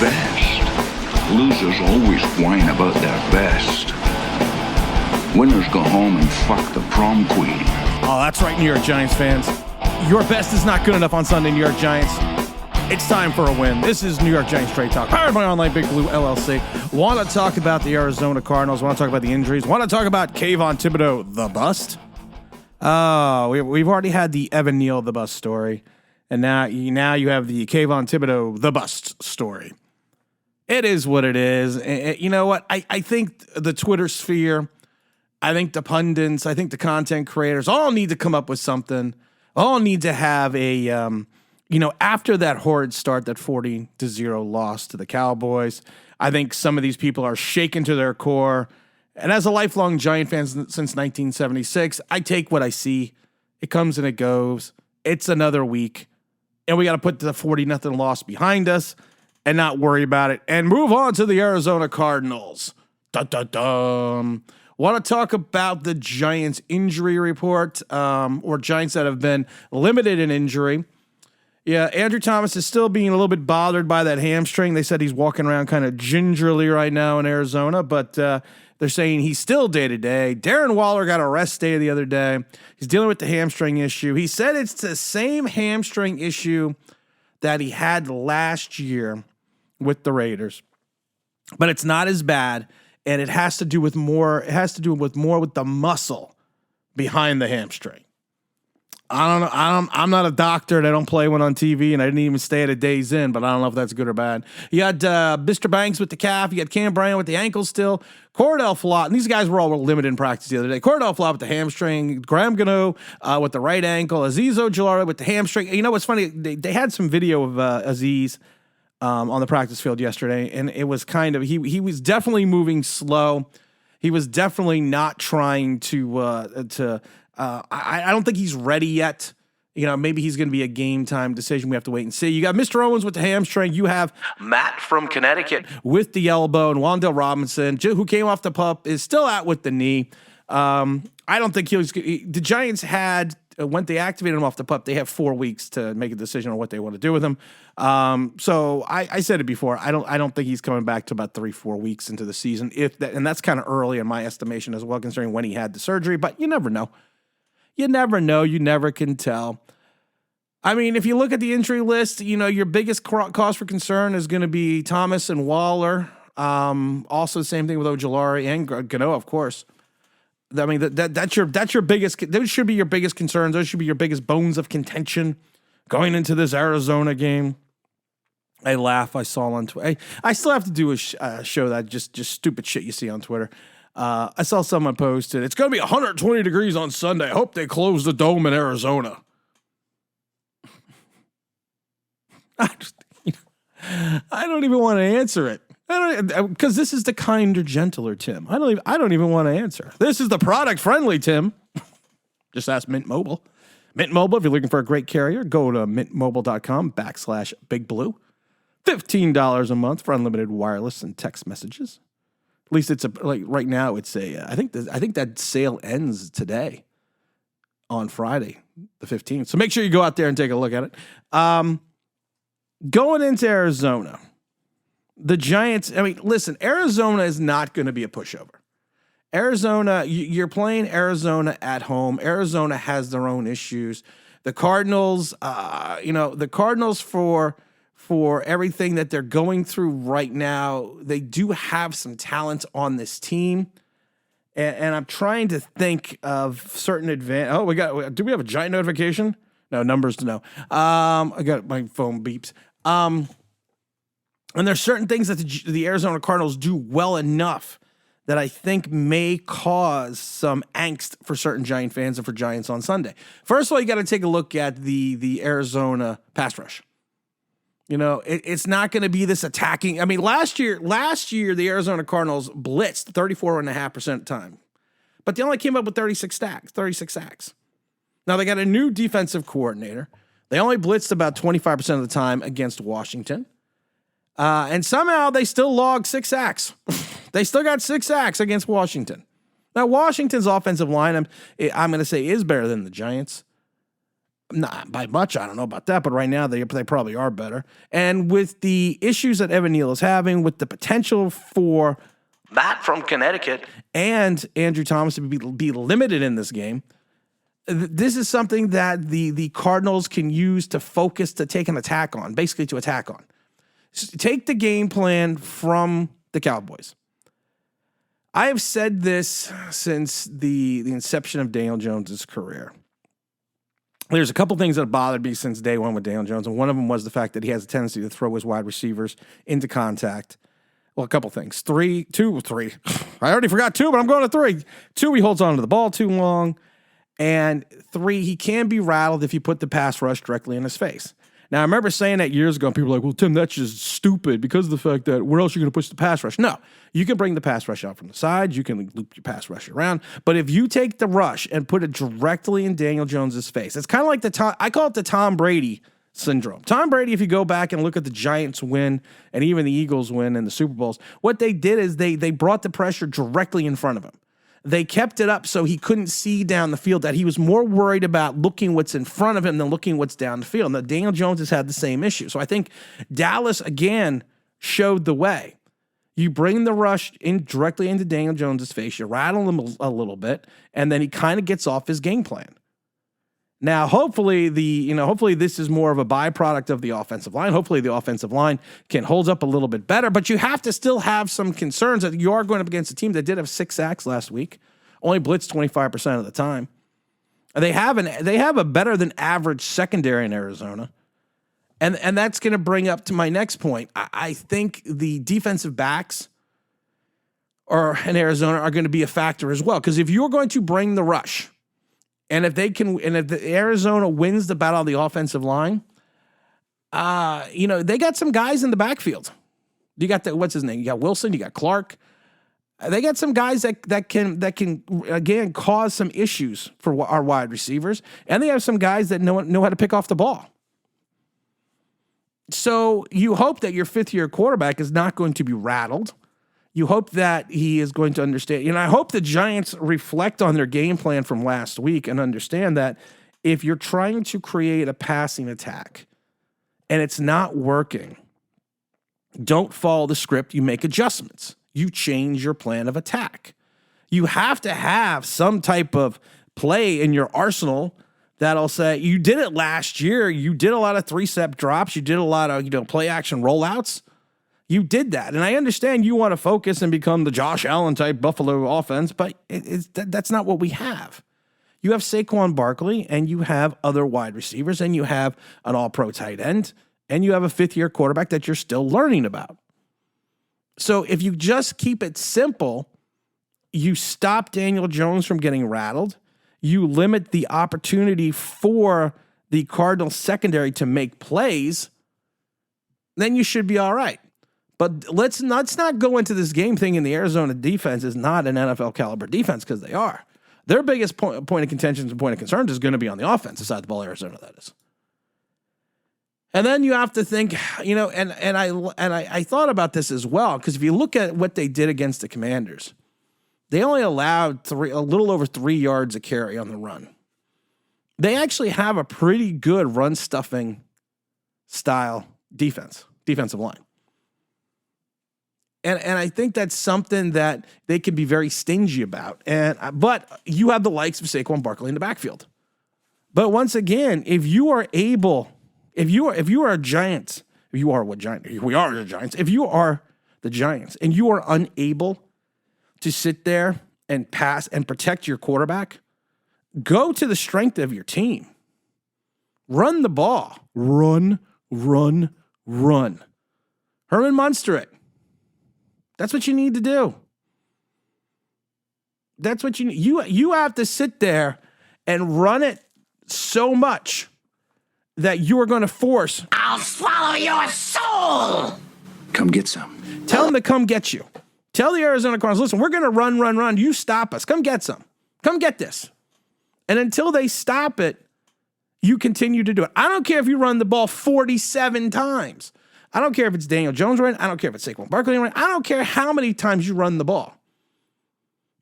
best. Losers always whine about their best. Winners go home and fuck the prom queen. Oh, that's right, New York Giants fans. Your best is not good enough on Sunday, New York Giants. It's time for a win. This is New York Giants Straight Talk, powered by Online Big Blue LLC. Want to talk about the Arizona Cardinals. Want to talk about the injuries. Want to talk about Kayvon Thibodeaux, the bust. We've already had the Evan Neal, the bust story. And now you have the Kayvon Thibodeaux, the bust story. It is what it is. You know what? I think the Twitter sphere, I think the pundits, I think the content creators all need to come up with something. All need to have a, after that horrid start, that 40-0 loss to the Cowboys, I think some of these people are shaken to their core. And as a lifelong Giant fan since 1976, I take what I see. It comes and it goes. It's another week. And we got to put the 40-0 loss behind us and not worry about it and move on to the Arizona Cardinals. Dun-dun-dun. Want to talk about the Giants injury report, or Giants that have been limited in injury. Yeah, Andrew Thomas is still being a little bit bothered by that hamstring. They said he's walking around kind of gingerly right now in Arizona, but they're saying he's still day-to-day. Darren Waller got a rest day the other day. He's dealing with the hamstring issue. He said it's the same hamstring issue that he had last year with the Raiders, but it's not as bad. And it has to do with more. It has to do with more with the muscle behind the hamstring. I don't know. I'm not a doctor. And I don't play one on TV, and I didn't even stay at a Days Inn. But I don't know if that's good or bad. You had Mr. Banks with the calf. You had Cam Bryant with the ankle still. Cordell Flott, and these guys were all limited in practice the other day. Cordell Flott with the hamstring. Graham Gano with the right ankle. Azeez Ojulari with the hamstring. You know what's funny? They had some video of Azeez on the practice field yesterday, and it was kind of he was definitely moving slow. He was definitely not trying to. I don't think he's ready yet. You know, maybe he's going to be a game time decision. We have to wait and see. You got Mr. Owens with the hamstring. You have Matt from Connecticut with the elbow, and Wan'Dale Robinson, who came off the pup, is still out with the knee. I don't think the Giants had. When they activated him off the pup, they have 4 weeks to make a decision on what they want to do with him. So I said it before. I don't think he's coming back to about 3-4 weeks into the season. And that's kind of early in my estimation as well, considering when he had the surgery. But you never know. You never know. You never can tell. I mean, if you look at the injury list, your biggest cause for concern is going to be Thomas and Waller. Also, the same thing with Ojulari and Gano, of course. I mean, that's your biggest. Those should be your biggest concerns. Those should be your biggest bones of contention going into this Arizona game. I laugh. I saw on Twitter. I still have to do a show that just stupid shit you see on Twitter. I saw someone posted, it's going to be 120 degrees on Sunday. I hope they close the dome in Arizona. I don't even want to answer it. Because this is the kinder, gentler Tim. I don't even want to answer. This is the product friendly Tim. Just ask Mint Mobile. Mint Mobile, if you're looking for a great carrier, go to mintmobile.com/bigblue. $15 a month for unlimited wireless and text messages. At least it's right now. It's I think that sale ends today on Friday, the 15th. So make sure you go out there and take a look at it. Going into Arizona. The Giants, listen, Arizona is not going to be a pushover. Arizona, you're playing Arizona at home. Arizona has their own issues. The Cardinals, the Cardinals for everything that they're going through right now, they do have some talent on this team. And I'm trying to think of certain do we have a Giant notification? No, numbers to know. I got my phone beeps. And there's certain things that the Arizona Cardinals do well enough that I think may cause some angst for certain Giant fans and for Giants on Sunday. First of all, you got to take a look at the Arizona pass rush. It's not going to be this attacking. I mean, last year, the Arizona Cardinals blitzed 34.5% of the time, but they only came up with 36 sacks. Now they got a new defensive coordinator. They only blitzed about 25% of the time against Washington. And somehow they still logged 6 sacks. They still got 6 sacks against Washington. Now, Washington's offensive line, I'm going to say, is better than the Giants. Not by much, I don't know about that, but right now they probably are better. And with the issues that Evan Neal is having, with the potential for Matt from Connecticut and Andrew Thomas to be limited in this game, this is something that the Cardinals can use to focus, to take an attack on, basically to attack on. Take the game plan from the Cowboys. I have said this since the inception of Daniel Jones' career. There's a couple things that have bothered me since day one with Daniel Jones, and one of them was the fact that he has a tendency to throw his wide receivers into contact. Well, a couple things. Three. I already forgot two, but I'm going to three. Two, he holds on to the ball too long. And three, he can be rattled if you put the pass rush directly in his face. Now, I remember saying that years ago, and people were like, well, Tim, that's just stupid because of the fact that where else are you going to push the pass rush? No, you can bring the pass rush out from the side. You can loop your pass rush around. But if you take the rush and put it directly in Daniel Jones' face, it's kind of like I call it the Tom Brady syndrome. Tom Brady, if you go back and look at the Giants win and even the Eagles win in the Super Bowls, what they did is they brought the pressure directly in front of him. They kept it up so he couldn't see down the field, that he was more worried about looking what's in front of him than looking what's down the field. Now, Daniel Jones has had the same issue. So I think Dallas, again, showed the way. You bring the rush in directly into Daniel Jones' face, you rattle him a little bit, and then he kind of gets off his game plan. Now, hopefully this is more of a byproduct of the offensive line. Hopefully the offensive line can hold up a little bit better, but you have to still have some concerns that you are going up against a team that did have 6 sacks last week, only blitzed 25% of the time. They have a better than average secondary in Arizona. And that's going to bring up to my next point. I think the defensive backs in Arizona are going to be a factor as well, because if you're going to bring the rush, and if the Arizona wins the battle of the offensive line, they got some guys in the backfield. You got what's his name? You got Wilson, you got Clark. They got some guys that can again cause some issues for our wide receivers, and they have some guys that know how to pick off the ball. So you hope that your fifth-year quarterback is not going to be rattled. You hope that he is going to understand. I hope the Giants reflect on their game plan from last week and understand that if you're trying to create a passing attack and it's not working, don't follow the script. You make adjustments. You change your plan of attack. You have to have some type of play in your arsenal that'll say, you did it last year. You did a lot of 3-step drops. You did a lot of play action rollouts. You did that, and I understand you want to focus and become the Josh Allen type Buffalo offense, but that's not what we have. You have Saquon Barkley, and you have other wide receivers, and you have an all-pro tight end, and you have a fifth-year quarterback that you're still learning about. So if you just keep it simple, you stop Daniel Jones from getting rattled, you limit the opportunity for the Cardinals secondary to make plays, then you should be all right. But let's not go into this game thinking the Arizona defense is not an NFL caliber defense, because they are. Their biggest point of contention and point of concern is going to be on the offensive side of the ball, Arizona, that is. And then you have to think, and I thought about this as well, because if you look at what they did against the Commanders, they only allowed a little over 3 yards a carry on the run. They actually have a pretty good run stuffing style defensive line. And I think that's something that they can be very stingy about. But you have the likes of Saquon Barkley in the backfield. But once again, if you are a Giants, if you are what Giant, we are the Giants. If you are the Giants and you are unable to sit there and pass and protect your quarterback, go to the strength of your team. Run the ball. Run. Herman Munster it. That's what you need to do. That's what you need. You have to sit there and run it so much that you are going to force. I'll swallow your soul. Come get some. Tell them to come get you. Tell the Arizona Cardinals, listen, we're going to run. You stop us. Come get some. Come get this. And until they stop it, you continue to do it. I don't care if you run the ball 47 times. I don't care if it's Daniel Jones running. I don't care if it's Saquon Barkley running. I don't care how many times you run the ball.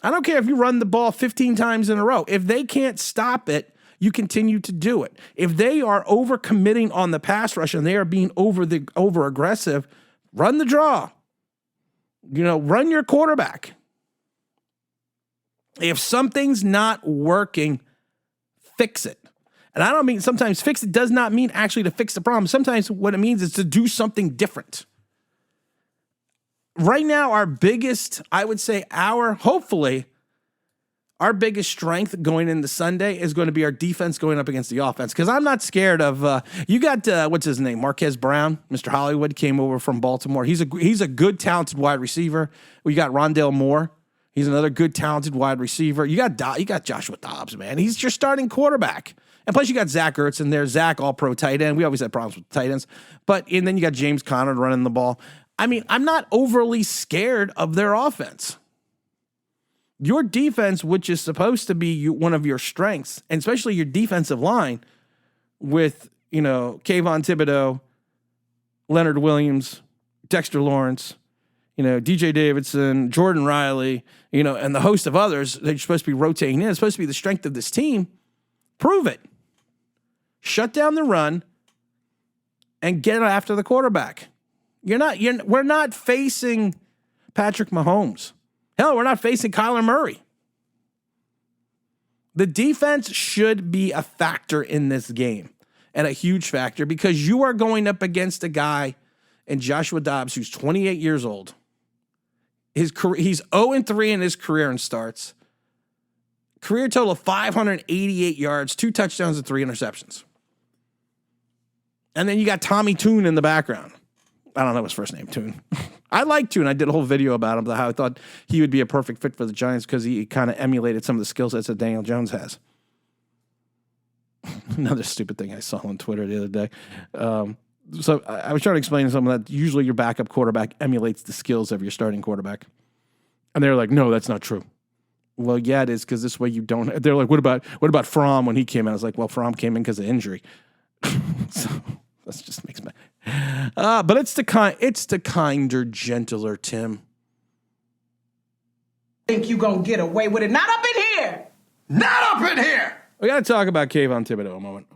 I don't care if you run the ball 15 times in a row. If they can't stop it, you continue to do it. If they are overcommitting on the pass rush and they are being over aggressive, run the draw. Run your quarterback. If something's not working, fix it. And I don't mean sometimes fix it does not mean actually to fix the problem. Sometimes what it means is to do something different. Right now, our biggest, I would say hopefully, our biggest strength going into Sunday is going to be our defense going up against the offense. Because I'm not scared of, you got, what's his name? Marquez Brown, Mr. Hollywood, came over from Baltimore. He's a good, talented wide receiver. We got Rondale Moore. He's another good, talented wide receiver. You got Joshua Dobbs, man. He's your starting quarterback. And plus you got Zach Ertz in there. Zach, all-pro tight end. We always had problems with tight ends. And then you got James Conner running the ball. I mean, I'm not overly scared of their offense. Your defense, which is supposed to be one of your strengths, and especially your defensive line with, Kayvon Thibodeaux, Leonard Williams, Dexter Lawrence, DJ Davidson, Jordan Riley, and the host of others that you're supposed to be rotating in. It's supposed to be the strength of this team. Prove it. Shut down the run and get after the quarterback. We're not facing Patrick Mahomes. Hell, we're not facing Kyler Murray. The defense should be a factor in this game, and a huge factor, because you are going up against a guy in Joshua Dobbs who's 28 years old. He's 0-3 in his career in starts. Career total of 588 yards, 2 touchdowns and 3 interceptions. And then you got Tommy Toon in the background. I don't know his first name, Toon. I like Toon. I did a whole video about him, how I thought he would be a perfect fit for the Giants because he kind of emulated some of the skill sets that Daniel Jones has. Another stupid thing I saw on Twitter the other day. So I was trying to explain something that usually your backup quarterback emulates the skills of your starting quarterback. And they're like, no, that's not true. Well, yeah, it is, because this way you don't. They're like, what about Fromm when he came in? I was like, well, Fromm came in because of injury. So that just makes me. But it's the kinder, gentler Tim. Think you gonna get away with it? Not up in here. Not up in here! We got to talk about Kayvon Thibodeaux a moment.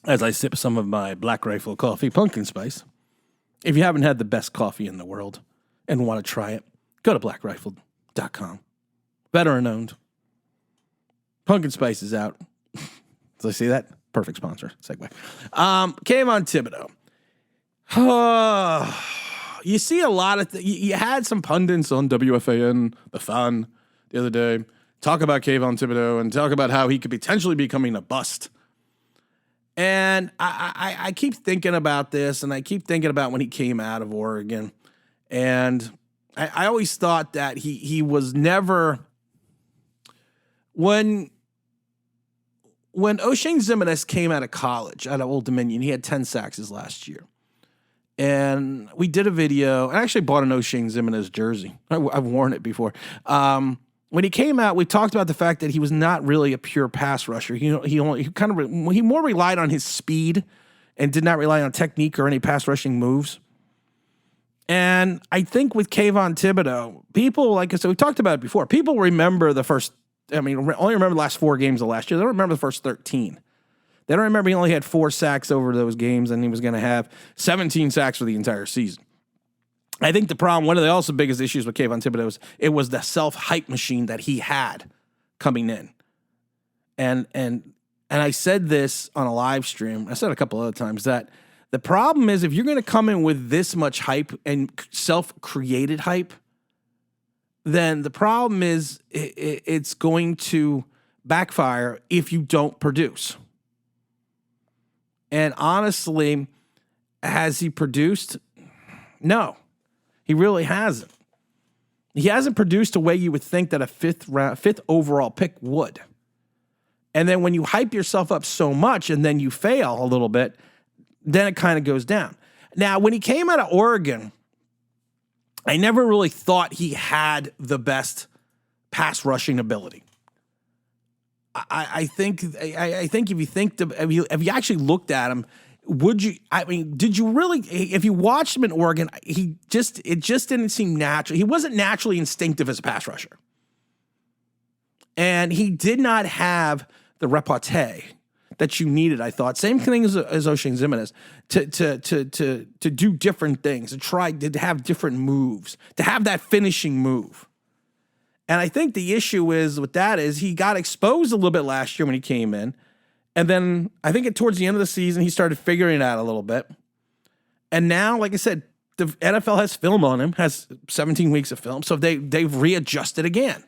As I sip some of my Black Rifle coffee, pumpkin spice. If you haven't had the best coffee in the world and want to try it, go to blackrifle.com. Veteran owned. Pumpkin spice is out. Did I see that? Perfect sponsor. Segue. Kayvon Thibodeaux. You see a lot of you had some pundits on WFAN, The Fan, the other day, talk about Kayvon Thibodeaux and talk about how he could potentially be becoming a bust. And I keep thinking about this, and I keep thinking about when he came out of Oregon. And I always thought that he was never... When O'Shane Ximines came out of college, out of Old Dominion, he had 10 sacks his last year. And we did a video. I actually bought an O'Shane Ximines jersey. I've worn it before. When he came out, we talked about the fact that he was not really a pure pass rusher. He more relied on his speed and did not rely on technique or any pass rushing moves. And I think with Kayvon Thibodeaux, people, like I said, we talked about it before. People remember only remember the last 4 games of last year. They don't remember the first 13. They don't remember he only had 4 sacks over those games, and he was going to have 17 sacks for the entire season. I think the problem, one of the also biggest issues with Kayvon Thibodeaux was the self-hype machine that he had coming in. And I said this on a live stream. I said it a couple other times that the problem is if you're going to come in with this much hype and self-created hype, then the problem is it's going to backfire if you don't produce. And honestly, has he produced? No, he really hasn't. He hasn't produced the way you would think that a fifth overall pick would. And then when you hype yourself up so much and then you fail a little bit, then it kind of goes down. Now, when he came out of Oregon, I never really thought he had the best pass rushing ability. I think if you actually looked at him, did you really, if you watched him in Oregon, it just didn't seem natural. He wasn't naturally instinctive as a pass rusher. And he did not have the repartee that you needed, I thought. Same thing as O'Shane Ximines, to do different things, to try to have different moves, to have that finishing move. And I think the issue is with that is he got exposed a little bit last year when he came in. And then I think towards the end of the season, he started figuring it out a little bit. And now, like I said, the NFL has film on him, has 17 weeks of film. So they've readjusted again.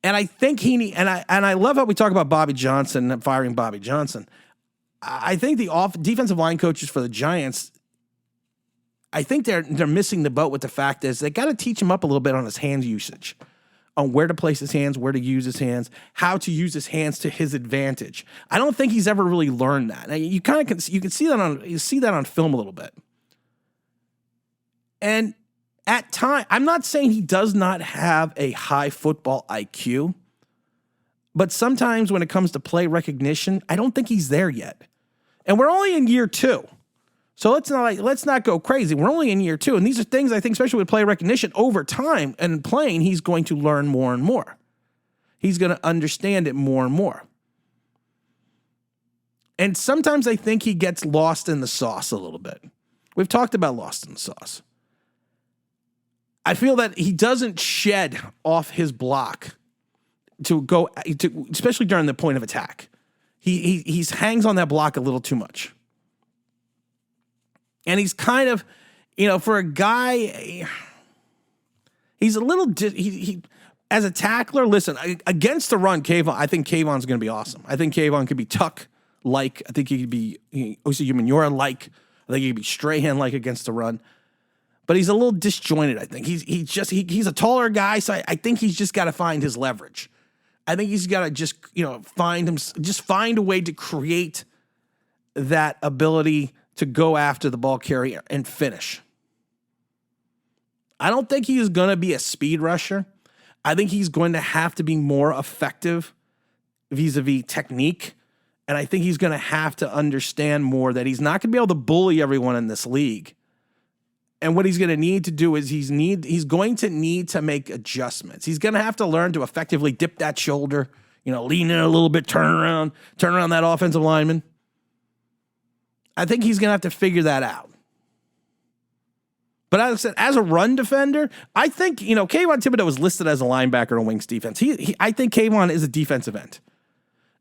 And I think I love how we talk about Bobby Johnson and firing Bobby Johnson. I think the defensive line coaches for the Giants, I think they're missing the boat with the fact is they got to teach him up a little bit on his hand usage, on where to place his hands, where to use his hands, how to use his hands to his advantage. I don't think he's ever really learned that. Now, you can see that on film a little bit. And at time, I'm not saying he does not have a high football IQ, but sometimes when it comes to play recognition, I don't think he's there yet. And we're only in year 2. So let's not go crazy. We're only in year 2. And these are things I think, especially with play recognition, over time and playing, he's going to learn more and more. He's going to understand it more and more. And sometimes I think he gets lost in the sauce a little bit. We've talked about lost in the sauce. I feel that he doesn't shed off his block especially during the point of attack. He hangs on that block a little too much. And he's kind of, for a guy, he's a little, as a tackler, listen, against the run, I think Kayvon's going to be awesome. I think Kayvon could be Tuck-like. I think he could be Osi Umenyiora-like. I think he could be Strahan-like against the run. But he's a little disjointed, I think. He's a taller guy, so I think he's just got to find his leverage. I think he's got to just, find a way to create that ability to go after the ball carrier and finish. I don't think he is going to be a speed rusher. I think he's going to have to be more effective vis-a-vis technique. And I think he's going to have to understand more that he's not going to be able to bully everyone in this league. And what he's going to need to do is he's going to need to make adjustments. He's going to have to learn to effectively dip that shoulder, lean in a little bit, turn around that offensive lineman. I think he's going to have to figure that out. But as I said, as a run defender, I think, Kayvon Thibodeaux was listed as a linebacker on Wings defense. I think Kayvon is a defensive end.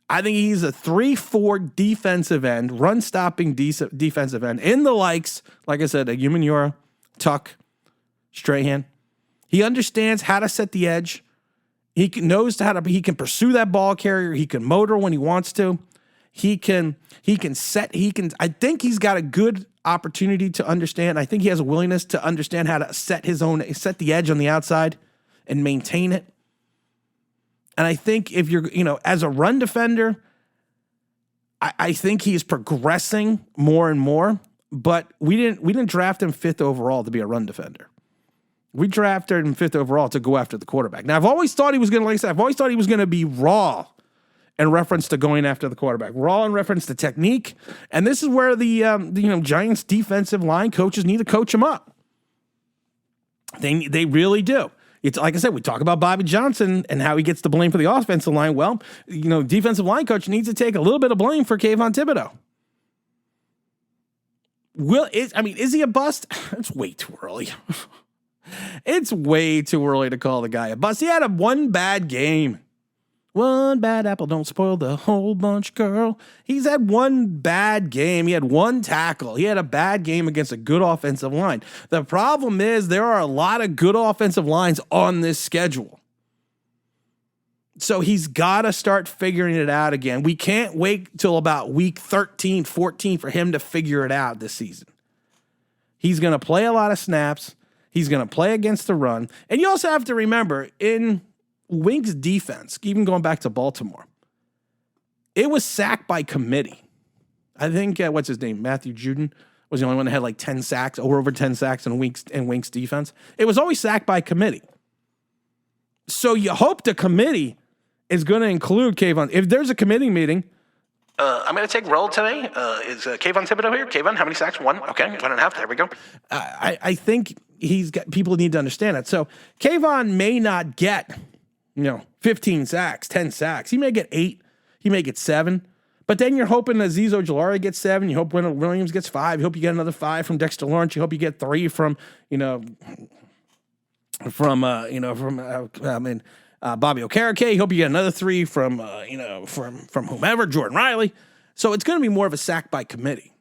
I think he's a 3-4 defensive end, run-stopping defensive end in the likes, like I said, Umenyiora, Tuck, Strahan. He understands how to set the edge. He knows he can pursue that ball carrier. He can motor when he wants to. I think he's got a good opportunity to understand. I think he has a willingness to understand how to set the edge on the outside and maintain it. And I think if you're, as a run defender, I think he's progressing more and more, but we didn't draft him 5th overall to be a run defender. We drafted him 5th overall to go after the quarterback. Now, I've always thought he was going to be raw in reference to going after the quarterback, raw in reference to technique. And this is where the Giants defensive line coaches need to coach him up. They really do. It's like I said, we talk about Bobby Johnson and how he gets the blame for the offensive line. Well, defensive line coach needs to take a little bit of blame for Kayvon Thibodeaux. Is he a bust? It's way too early. It's way too early to call the guy a bust. He had one bad game. One bad apple don't spoil the whole bunch, girl. He's had one bad game. He had one tackle. He had a bad game against a good offensive line. The problem is there are a lot of good offensive lines on this schedule. So he's got to start figuring it out again. We can't wait till about week 13, 14 for him to figure it out this season. He's going to play a lot of snaps. He's going to play against the run. And you also have to remember, in Wings defense, even going back to Baltimore, it was sacked by committee. I think, what's his name? Matthew Judon was the only one that had like 10 sacks, or over 10 sacks in Wings defense. It was always sacked by committee. So you hope the committee is going to include Kayvon. If there's a committee meeting, I'm going to take roll today. Is Kayvon Thibodeaux here? Kayvon, how many sacks? 1. Okay, 1.5. There we go. I think people need to understand it. So Kayvon may not get 15 sacks, 10 sacks. He may get 8. He may get 7. But then you're hoping Azeez Ojulari gets 7. You hope Wendell Williams gets 5. You hope you get another 5 from Dexter Lawrence. You hope you get 3 from Bobby Okereke. You hope you get another 3 from whomever, Jordan Riley. So it's going to be more of a sack by committee.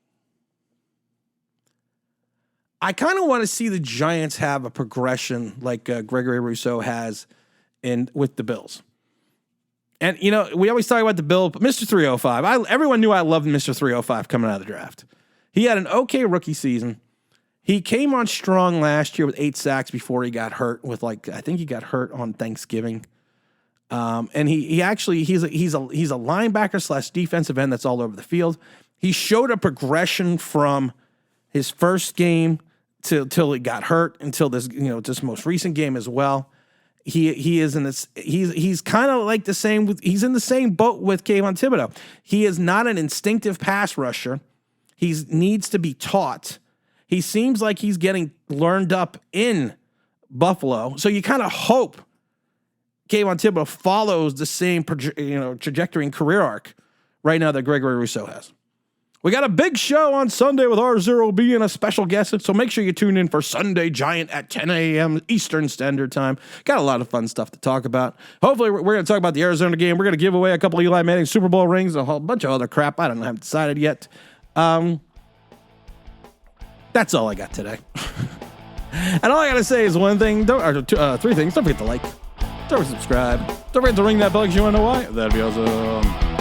I kind of want to see the Giants have a progression like Gregory Rousseau has with the Bills. And, we always talk about the Bill, but Mr. 305, everyone knew I loved Mr. 305 coming out of the draft. He had an okay rookie season. He came on strong last year with 8 sacks before he got hurt I think he got hurt on Thanksgiving. And he's a linebacker / defensive end that's all over the field. He showed a progression from his first game till he got hurt until this most recent game as well. He is in this. He's kind of like the same. He's in the same boat with Kayvon Thibodeaux. He is not an instinctive pass rusher. He needs to be taught. He seems like he's getting learned up in Buffalo. So you kind of hope Kayvon Thibodeaux follows the same trajectory and career arc right now that Gregory Rousseau has. We got a big show on Sunday with R0B and a special guest, so make sure you tune in for Sunday Giant at 10 a.m. Eastern Standard Time. Got a lot of fun stuff to talk about. Hopefully, we're going to talk about the Arizona game. We're going to give away a couple of Eli Manning Super Bowl rings, a whole bunch of other crap. I haven't decided yet. That's all I got today. And all I got to say is one thing, 3 things. Don't forget to like. Don't forget to subscribe. Don't forget to ring that bell because you want to know why. That'd be awesome.